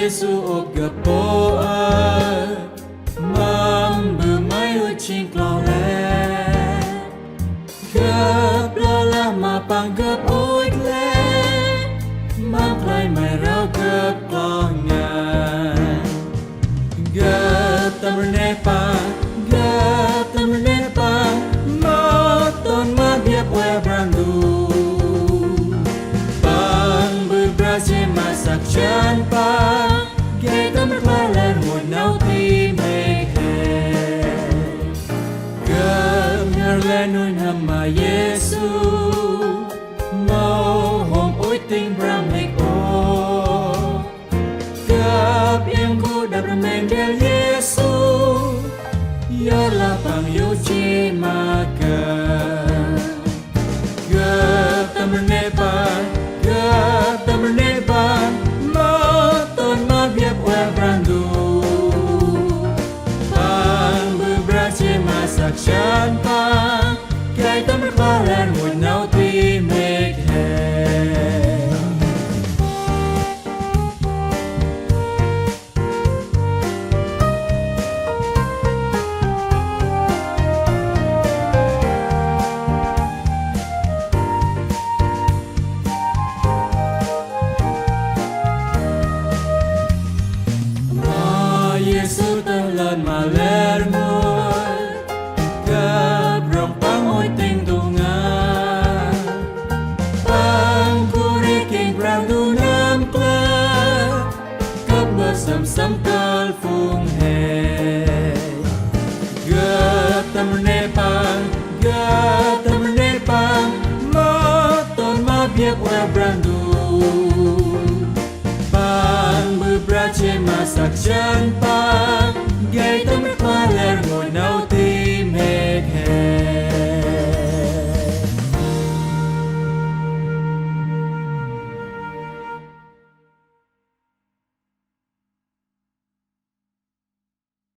Yesu ogapoa mambu mai ucing klore gap lala mapang gap oit le mang klai mai rau gap klongan gap tamrne pa maton mabiap we brandu pang bebrasi masak chanpa gay tamrklalan mo nau ti mekhe gap ngarlenun hama Yesu mau hom oiting bramek o gap yang ku dapramendel Yesu ya lapang yuci maka gap tamrne pa maton mabiap we brandu pang bebrasi masak chanpa kay tamrklalan mo nau ti mekhe Yesu telan maler moy gabrong pangoy ting tunga pang kuriking brandu nam kla kabasam sam kal phung he gap tamrne pang maton mabiap we brandu